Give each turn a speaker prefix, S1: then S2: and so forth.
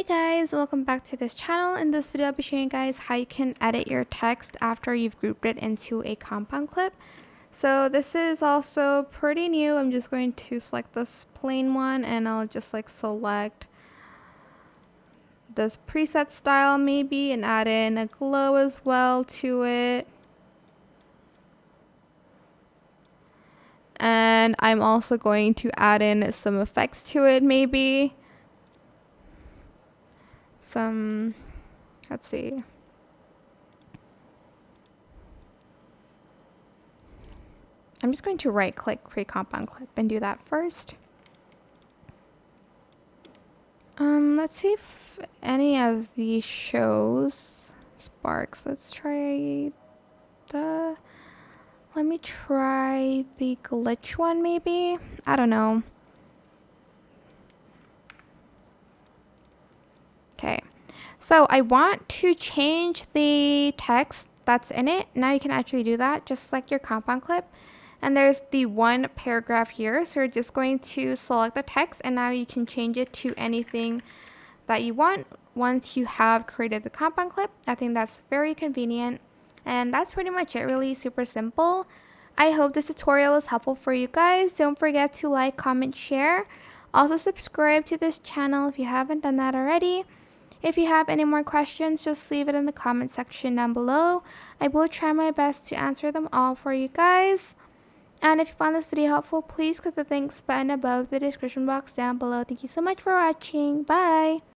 S1: Hey guys, welcome back to this channel. In this video I'll be showing you guys how you can edit your text after you've grouped it into a compound clip. So this is also pretty new. I'm just going to select this plain one and I'll just select this preset style maybe and add in a glow as well to it. And I'm also going to add in some effects to it maybe. Let's see. I'm just going to right click create compound clip and do that first. Let's see if any of these shows sparks. Let me try the glitch one maybe. I don't know. Okay. So I want to change the text that's in it. Now you can actually do that. Just select your compound clip. And there's the one paragraph here. So you're just going to select the text and now you can change it to anything that you want once you have created the compound clip. I think that's very convenient. And that's pretty much it, really super simple. I hope this tutorial was helpful for you guys. Don't forget to like, comment, share. Also subscribe to this channel if you haven't done that already. If you have any more questions, just leave it in the comment section down below. I will try my best to answer them all for you guys. And if you found this video helpful, please click the thanks button above the description box down below. Thank you so much for watching. Bye!